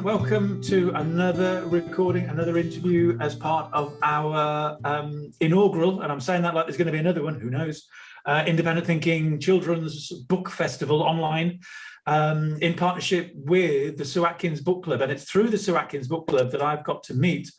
welcome to another recording, another interview as part of our inaugural, and I'm saying that like there's going to be another one, who knows, Independent Thinking Children's Book Festival online in partnership with the Sue Atkins Book Club. And it's through the Sue Atkins Book Club that I've got to meet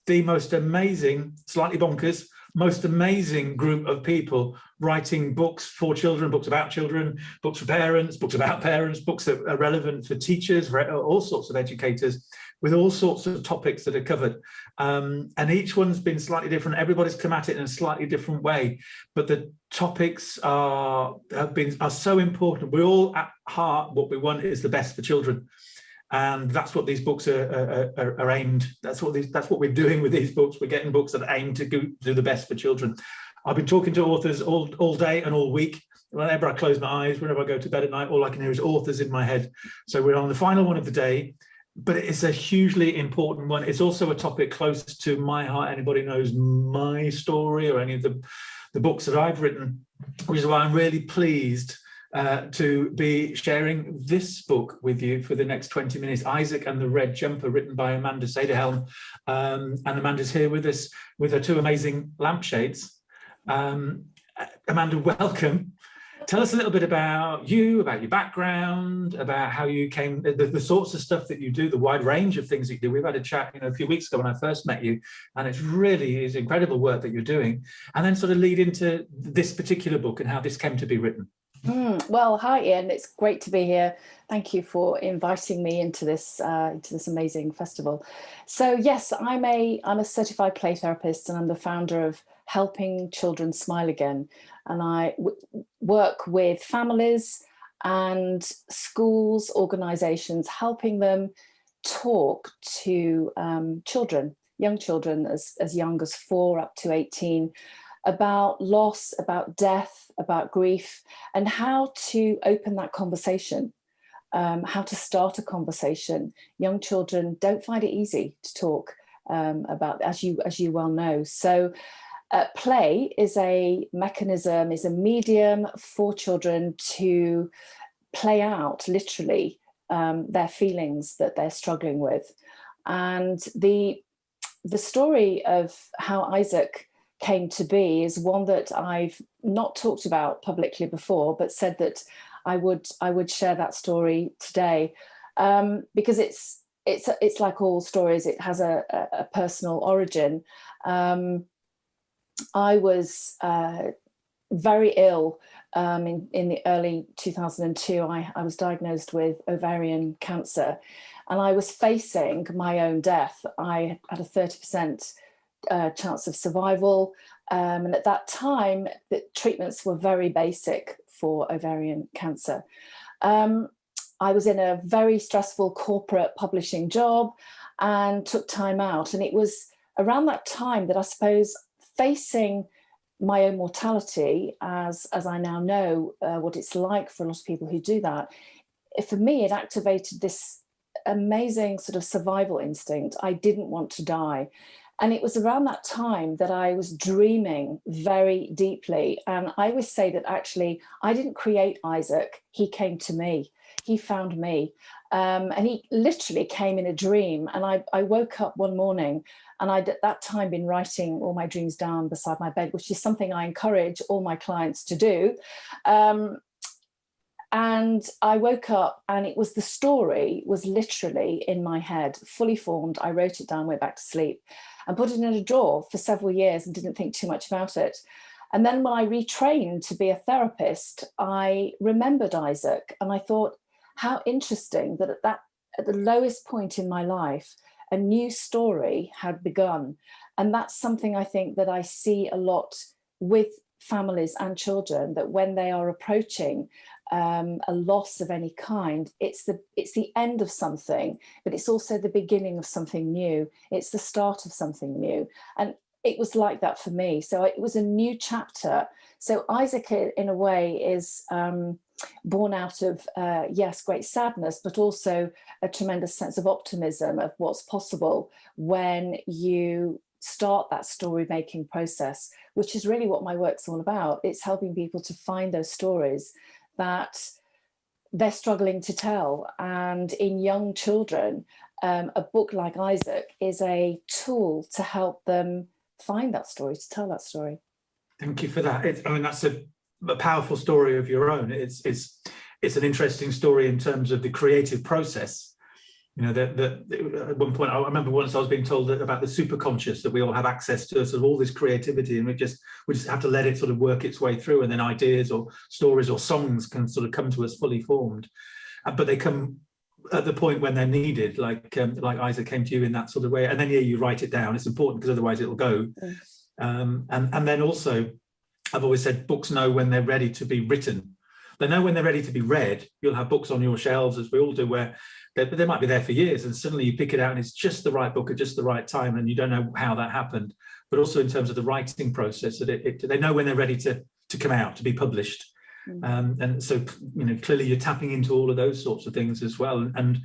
the most amazing, slightly bonkers, most amazing group of people writing books for children, books about children, books for parents, books about parents, books that are relevant for teachers, for all sorts of educators, with all sorts of topics that are covered. And each one's been slightly different. Everybody's come at it in a slightly different way, but the topics are so important. We all at heart, what we want is the best for children. And that's what these books are aimed. That's what we're doing with these books. We're getting books that aim to do the best for children. I've been talking to authors all day and all week. Whenever I close my eyes, whenever I go to bed at night, all I can hear is authors in my head. So we're on the final one of the day, but it's a hugely important one. It's also a topic close to my heart. Anybody knows my story or any of the books that I've written, which is why I'm really pleased to be sharing this book with you for the next 20 minutes, Isaac and the Red Jumper, written by Amanda Seyderhelm. And Amanda's here with us with her two amazing lampshades. Amanda, welcome. Tell us a little bit about you, about your background, about how you came, the sorts of stuff that you do, the wide range of things that you do. We've had a chat, a few weeks ago when I first met you, and it's incredible work that you're doing. And then sort of lead into this particular book and how this came to be written. Well, hi Ian, it's great to be here. Thank you for inviting me into this amazing festival. So yes, I'm a certified play therapist, and I'm the founder of Helping Children Smile Again. And I work with families and schools, organizations, helping them talk to children, young children as young as 4 up to 18, about loss, about death, about grief, and how to open that conversation, how to start a conversation. Young children don't find it easy to talk about, as you well know. So play is a mechanism, is a medium for children to play out literally their feelings that they're struggling with. And the story of how Isaac came to be is one that I've not talked about publicly before, but said that I would share that story today, because it's like all stories. It has a personal origin. I was very ill in the early 2002. I was diagnosed with ovarian cancer, and I was facing my own death. I had a 30% chance of survival, and at that time the treatments were very basic for ovarian cancer. I was in a very stressful corporate publishing job and took time out, and it was around that time that I suppose facing my own mortality, as I now know what it's like for a lot of people who do that, for me it activated this amazing sort of survival instinct. I didn't want to die. And it was around that time that I was dreaming very deeply. And I always say that actually, I didn't create Isaac. He came to me. He found me. And he literally came in a dream. And I woke up one morning, and I'd at that time been writing all my dreams down beside my bed, which is something I encourage all my clients to do. And I woke up, and the story was literally in my head, fully formed. I wrote it down, went back to sleep, and put it in a drawer for several years and didn't think too much about it. And then when I retrained to be a therapist, I remembered Isaac, and I thought, how interesting that at the lowest point in my life, a new story had begun. And that's something I think that I see a lot with families and children, that when they are approaching a loss of any kind, it's the end of something, but it's also the beginning of something new. It's the start of something new. And it was like that for me. So it was a new chapter. So Isaac, in a way, is born out of, yes, great sadness, but also a tremendous sense of optimism of what's possible when you start that story making process, which is really what my work's all about. It's helping people to find those stories that they're struggling to tell. And in young children, a book like Isaac is a tool to help them find that story, to tell that story. Thank you for that. I mean, that's a powerful story of your own. It's an interesting story in terms of the creative process. You know, that at one point, I remember once I was being told about the superconscious, that we all have access to sort of all this creativity, and we just have to let it sort of work its way through, and then ideas or stories or songs can sort of come to us fully formed. But they come at the point when they're needed, like Isaac came to you in that sort of way, and then you write it down. It's important because otherwise it'll go. And then also, I've always said books know when they're ready to be written. They know when they're ready to be read. You'll have books on your shelves, as we all do, where they might be there for years, and suddenly you pick it out and it's just the right book at just the right time, and you don't know how that happened. But also in terms of the writing process, that they know when they're ready to come out, to be published. And so, you know, clearly you're tapping into all of those sorts of things as well. And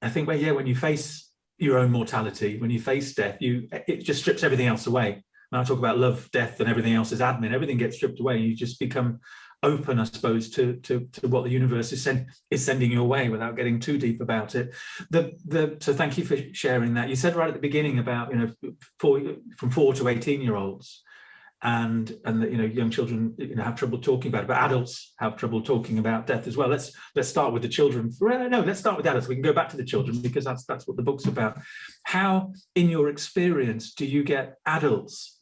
I think, when you face your own mortality, when you face death, it just strips everything else away. When I talk about love, death, and everything else is admin, everything gets stripped away. You just become open, I suppose, to what the universe is sending your way, without getting too deep about it. So thank you for sharing that. You said right at the beginning about, you know, from 4 to 18-year-olds, and that, you know, young children, you know, have trouble talking about it, but adults have trouble talking about death as well. Let's start with the children. No, let's start with adults. We can go back to the children, because that's what the book's about. How, in your experience, do you get adults,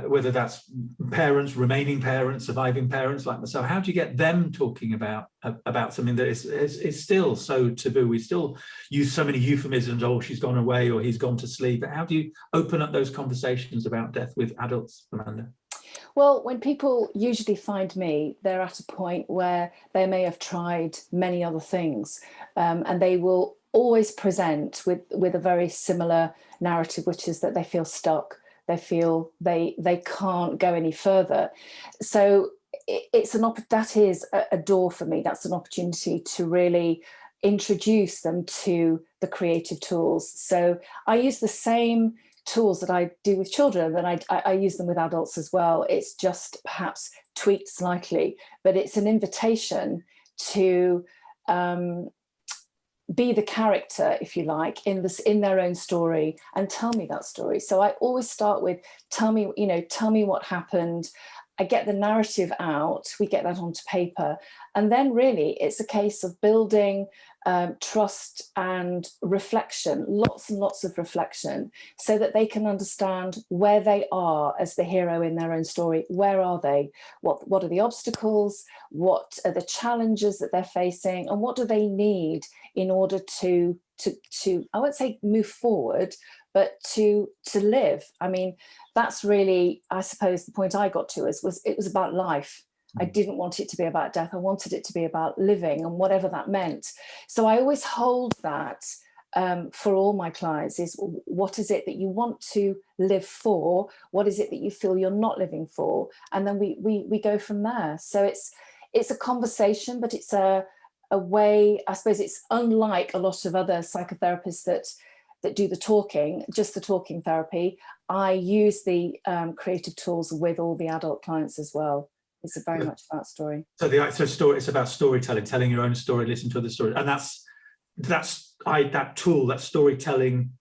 whether that's parents, remaining parents, surviving parents like myself, how do you get them talking about something that is still so taboo? We still use so many euphemisms. Oh, she's gone away, or he's gone to sleep. How do you open up those conversations about death with adults, Amanda? Well, when people usually find me, they're at a point where they may have tried many other things, and they will always present with a very similar narrative, which is that they feel stuck. They feel they can't go any further. So that is a door for me. That's an opportunity to really introduce them to the creative tools. So I use the same tools that I do with children, that I use them with adults as well. It's just perhaps tweaked slightly, but it's an invitation to be the character, if you like, in their own story, and tell me that story. So I always start with, tell me what happened. I get the narrative out, we get that onto paper, and then really it's a case of building trust and reflection, lots and lots of reflection, so that they can understand where they are as the hero in their own story. Where are they? What are the obstacles? What are the challenges that they're facing? And what do they need in order to I won't say move forward, but to live? I mean, that's really, I suppose, the point I got to it was about life. I didn't want it to be about death. I wanted it to be about living, and whatever that meant. So I always hold that for all my clients is, what is it that you want to live for? What is it that you feel you're not living for? And then we go from there. So it's a conversation, but it's a way, I suppose it's unlike a lot of other psychotherapists that do the talking, just the talking therapy. I use the creative tools with all the adult clients as well. It's very much about story. So it's about storytelling, telling your own story, listen to other stories, and that storytelling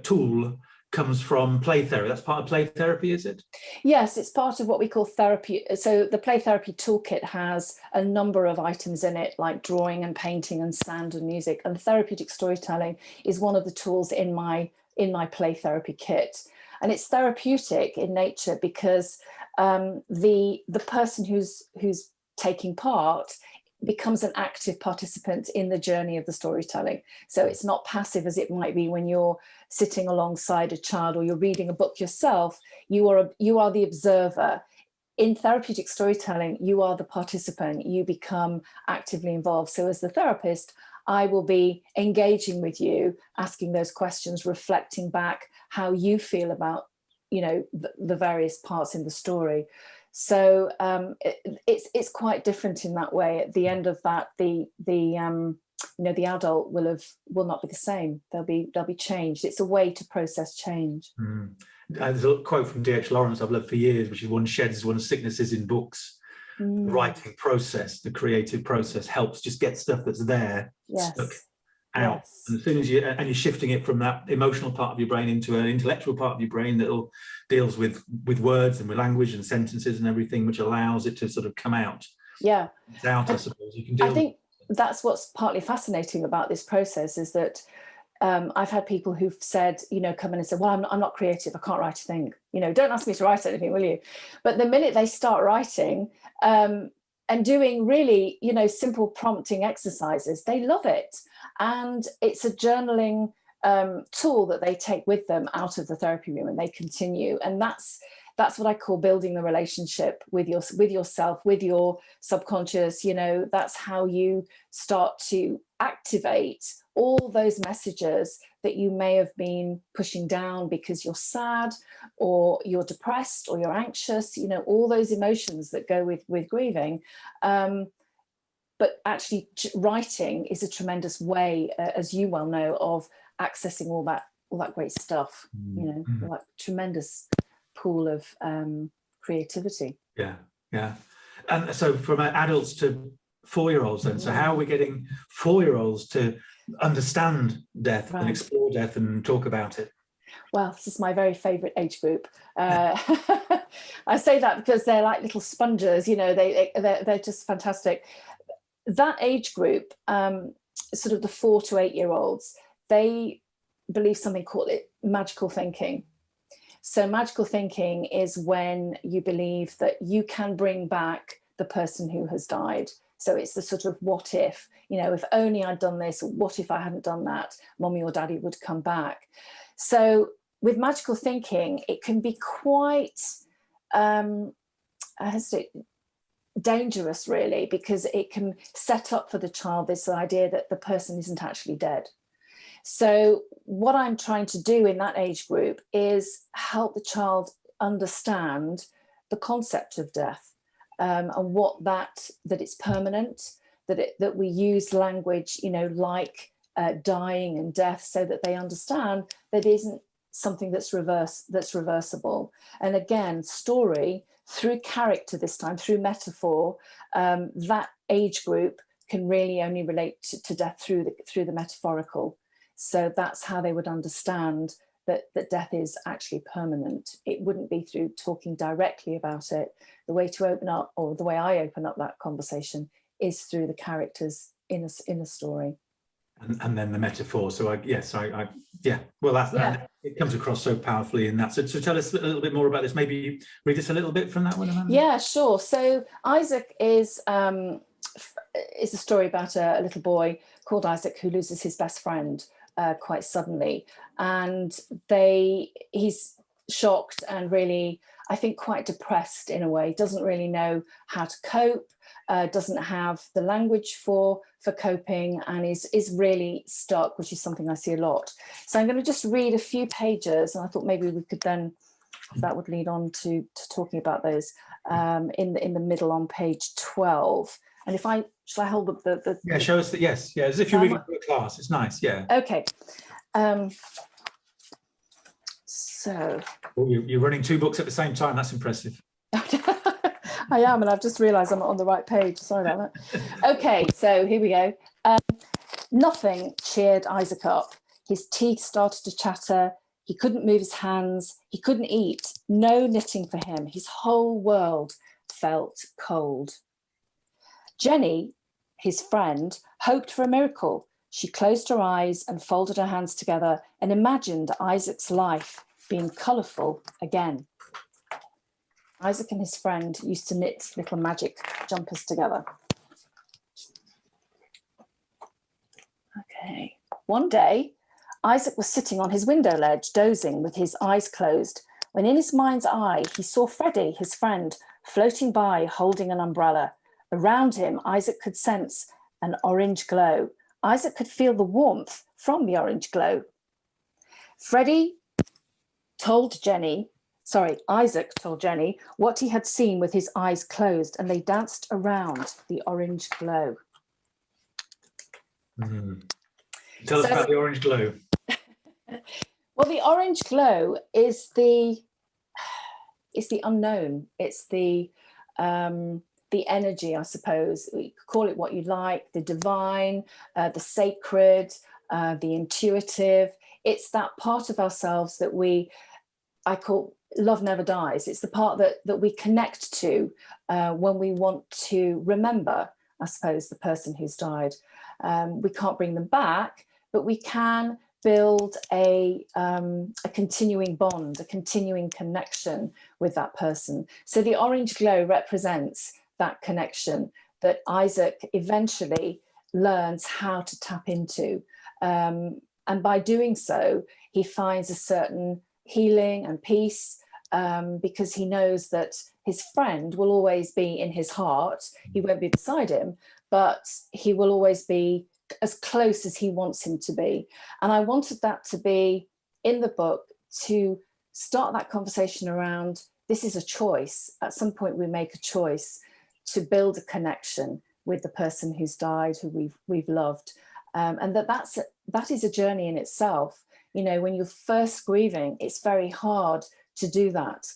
tool comes from play therapy. That's part of play therapy, is it? Yes, it's part of what we call therapy. So the play therapy toolkit has a number of items in it, like drawing and painting and sound and music. And therapeutic storytelling is one of the tools in my play therapy kit. And it's therapeutic in nature because the person who's taking part becomes an active participant in the journey of the storytelling. So it's not passive as it might be when you're sitting alongside a child or you're reading a book yourself. You are the observer. In therapeutic storytelling, you are the participant. You become actively involved. So as the therapist, I will be engaging with you, asking those questions, reflecting back how you feel about the various parts in the story. So it's quite different in that way. At the end of that, the adult will not be the same. They'll be changed. It's a way to process change. There's a quote from D.H. Lawrence I've loved for years, which is, one sheds one's sicknesses in books. The writing process, the creative process helps just get stuff that's there stuck. out. Yes. And as soon as you're shifting it from that emotional part of your brain into an intellectual part of your brain that deals with words and with language and sentences and everything, which allows it to sort of come out. Yeah. It's out, I suppose. You can deal I think that's what's partly fascinating about this process, is that I've had people who've said, come in and say, well, I'm not creative, I can't write a thing. Don't ask me to write anything, will you? But the minute they start writing and doing really, simple prompting exercises, they love it. And it's a journaling tool that they take with them out of the therapy room, and they continue. And that's what I call building the relationship with yourself, with your subconscious. That's how you start to activate all those messages that you may have been pushing down because you're sad or you're depressed or you're anxious, all those emotions that go with grieving. But actually writing is a tremendous way, as you well know, of accessing all that great stuff, all that tremendous pool of creativity. Yeah. And so from adults to 4-year-olds then, so how are we getting 4-year-olds to understand death and explore death and talk about it? Well, this is my very favorite age group. I say that because they're like little sponges, they're just fantastic. That age group, sort of the 4 to 8-year-olds, they believe something called magical thinking. So magical thinking is when you believe that you can bring back the person who has died. So it's the sort of what if, if only I'd done this, what if I hadn't done that, mommy or daddy would come back. So with magical thinking, it can be quite dangerous, really, because it can set up for the child this idea that the person isn't actually dead. So what I'm trying to do in that age group is help the child understand the concept of death, and what that it's permanent, that we use language, like dying and death, so that they understand that it isn't something that's reversible. And again, story through character, this time through metaphor, that age group can really only relate to death through the metaphorical. So that's how they would understand that death is actually permanent. It wouldn't be through talking directly about it. The way to open up, or the way I open up that conversation, is through the characters in a story. And then the metaphor. So it comes across so powerfully in that. So tell us a little bit more about this. Maybe you read us a little bit from that one, Amanda. Yeah, sure. So Isaac is a story about a little boy called Isaac who loses his best friend quite suddenly, and he's shocked and really, I think, quite depressed in a way. Doesn't really know how to cope, doesn't have the language for coping, and is really stuck, which is something I see a lot. So I'm going to just read a few pages, and I thought maybe we could then, that would lead on to talking about those in the middle on page 12. And shall I hold up the yeah, show us that. Yes, as if you're reading to a class. It's nice. Yeah. Okay. So you're running 2 books at the same time. That's impressive. I am, and I've just realised I'm not on the right page. Sorry about that. Okay, so here we go. Nothing cheered Isaac up. His teeth started to chatter. He couldn't move his hands. He couldn't eat. No knitting for him. His whole world felt cold. Jenny, his friend, hoped for a miracle. She closed her eyes and folded her hands together and imagined Isaac's life being colourful again. Isaac and his friend used to knit little magic jumpers together. Okay. One day, Isaac was sitting on his window ledge, dozing with his eyes closed, when in his mind's eye, he saw Freddie, his friend, floating by holding an umbrella. Around him, Isaac could sense an orange glow. Isaac could feel the warmth from the orange glow. Isaac told Jenny what he had seen with his eyes closed, and they danced around the orange glow. Tell us about the orange glow. Well, the orange glow is the unknown. It's the energy, I suppose. You could call it what you like, the divine, the sacred, the intuitive. It's that part of ourselves that I call love never dies. It's the part that we connect to when we want to remember, I suppose, the person who's died. We can't bring them back, but we can build a continuing bond, a continuing connection with that person. So the orange glow represents that connection that Isaac eventually learns how to tap into. And by doing so, he finds a certain healing and peace, because he knows that his friend will always be in his heart. He won't be beside him, but he will always be as close as he wants him to be. And I wanted that to be in the book, to start that conversation around, this is a choice. At some point we make a choice to build a connection with the person who's died, who we've loved. And that is a journey in itself. You know, when you're first grieving, it's very hard to do that.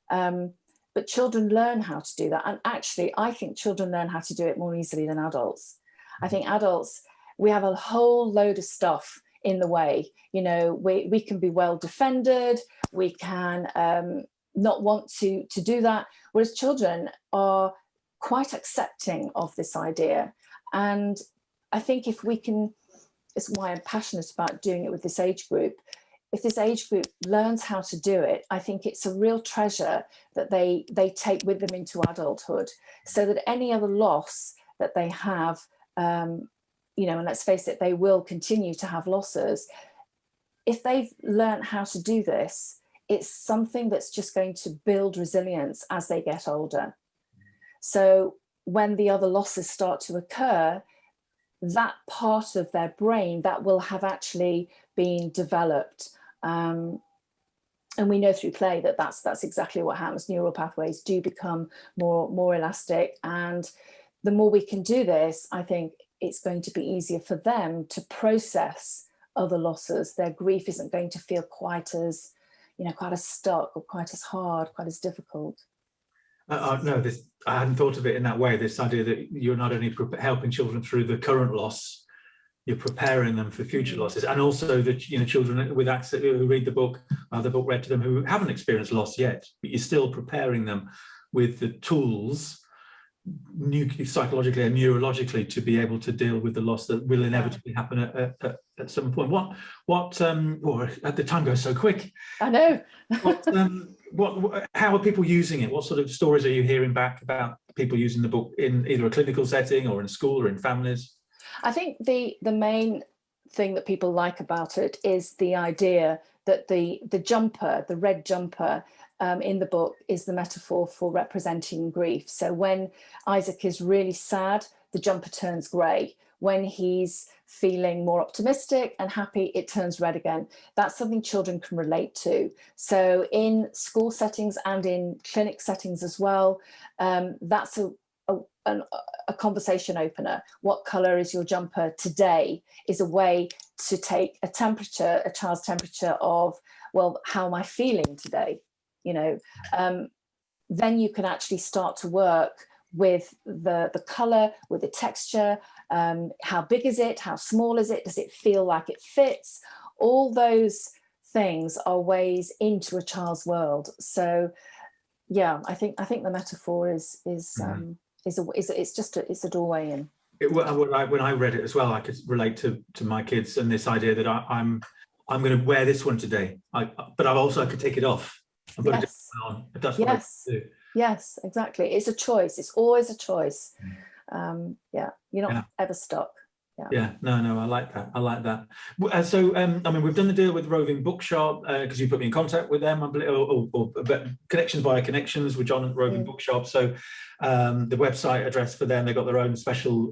But children learn how to do that. And actually, I think children learn how to do it more easily than adults. I think adults, we have a whole load of stuff in the way. You know, we can be well defended, we can not want to do that, whereas children are quite accepting of this idea. And I think if we can, it's why I'm passionate about doing it with this age group. If this age group learns how to do it, I think it's a real treasure that they take with them into adulthood, so that any other loss that they have, you know, and let's face it, they will continue to have losses. If they've learned how to do this, it's something that's just going to build resilience as they get older. So when the other losses start to occur, that part of their brain that will have actually been developed. And we know through play that that's exactly what happens. Neural pathways do become more elastic. And the more we can do this, I think it's going to be easier for them to process other losses. Their grief isn't going to feel quite as stuck, or quite as hard, quite as difficult. No, I hadn't thought of it in that way. This idea that you're not only helping children through the current loss, you're preparing them for future losses, and also that, you know, children with access who read the book read to them, who haven't experienced loss yet, but you're still preparing them with the tools, psychologically and neurologically, to be able to deal with the loss that will inevitably happen at some point. Or at the time goes so quick. I know. How are people using it? What sort of stories are you hearing back about people using the book in either a clinical setting or in school or in families? I think the main thing that people like about it is the idea that the jumper, the red jumper in the book, is the metaphor for representing grief. So when Isaac is really sad, the jumper turns grey. When he's feeling more optimistic and happy, it turns red again. That's something children can relate to. So in school settings and in clinic settings as well, that's a conversation opener. What colour is your jumper today is a way to take a child's temperature of, well, how am I feeling today? You know, then you can actually start to work with the colour, with the texture. How big is it? How small is it? Does it feel like it fits? All those things are ways into a child's world. So, yeah, I think the metaphor is a doorway in. When I read it as well, I could relate to my kids and this idea that I'm going to wear this one today, but I could take it off. I'm going to do it on. That's what I do. Yes, exactly. It's a choice. It's always a choice. You're not ever stuck. No, I like that. So, I mean, we've done the deal with Roving Bookshop because you put me in contact with them, or connections via connections with John at Roving Bookshop. So, the website address for them, they've got their own special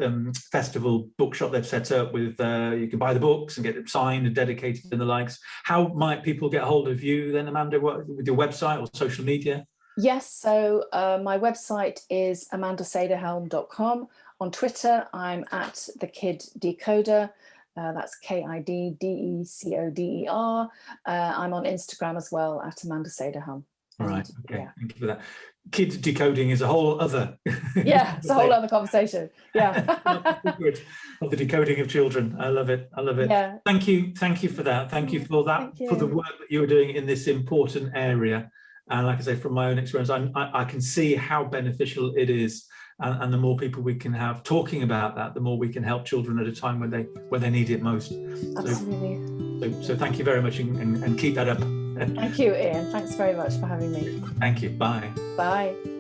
festival bookshop they've set up with, you can buy the books and get them signed and dedicated and the likes. How might people get hold of you then, Amanda, with your website or social media? Yes, so my website is amandaseyderhelm.com. On Twitter, I'm at the Kid Decoder. That's KIDDECODER. I'm on Instagram as well at Amanda Seyderhelm. All right. And, Okay. yeah. Thank you for that. Kids decoding is a whole other. Yeah, it's a whole other conversation. Yeah. Of the decoding of children. I love it. I love it. Yeah. Thank you. Thank you for that. Thank you for that. Thank you. For the work that you're doing in this important area. And like I say, from my own experience, I can see how beneficial it is. And the more people we can have talking about that, the more we can help children at a time when they need it most. Absolutely. So thank you very much, and keep that up. Thank you, Ian. Thanks very much for having me. Thank you. Bye. Bye.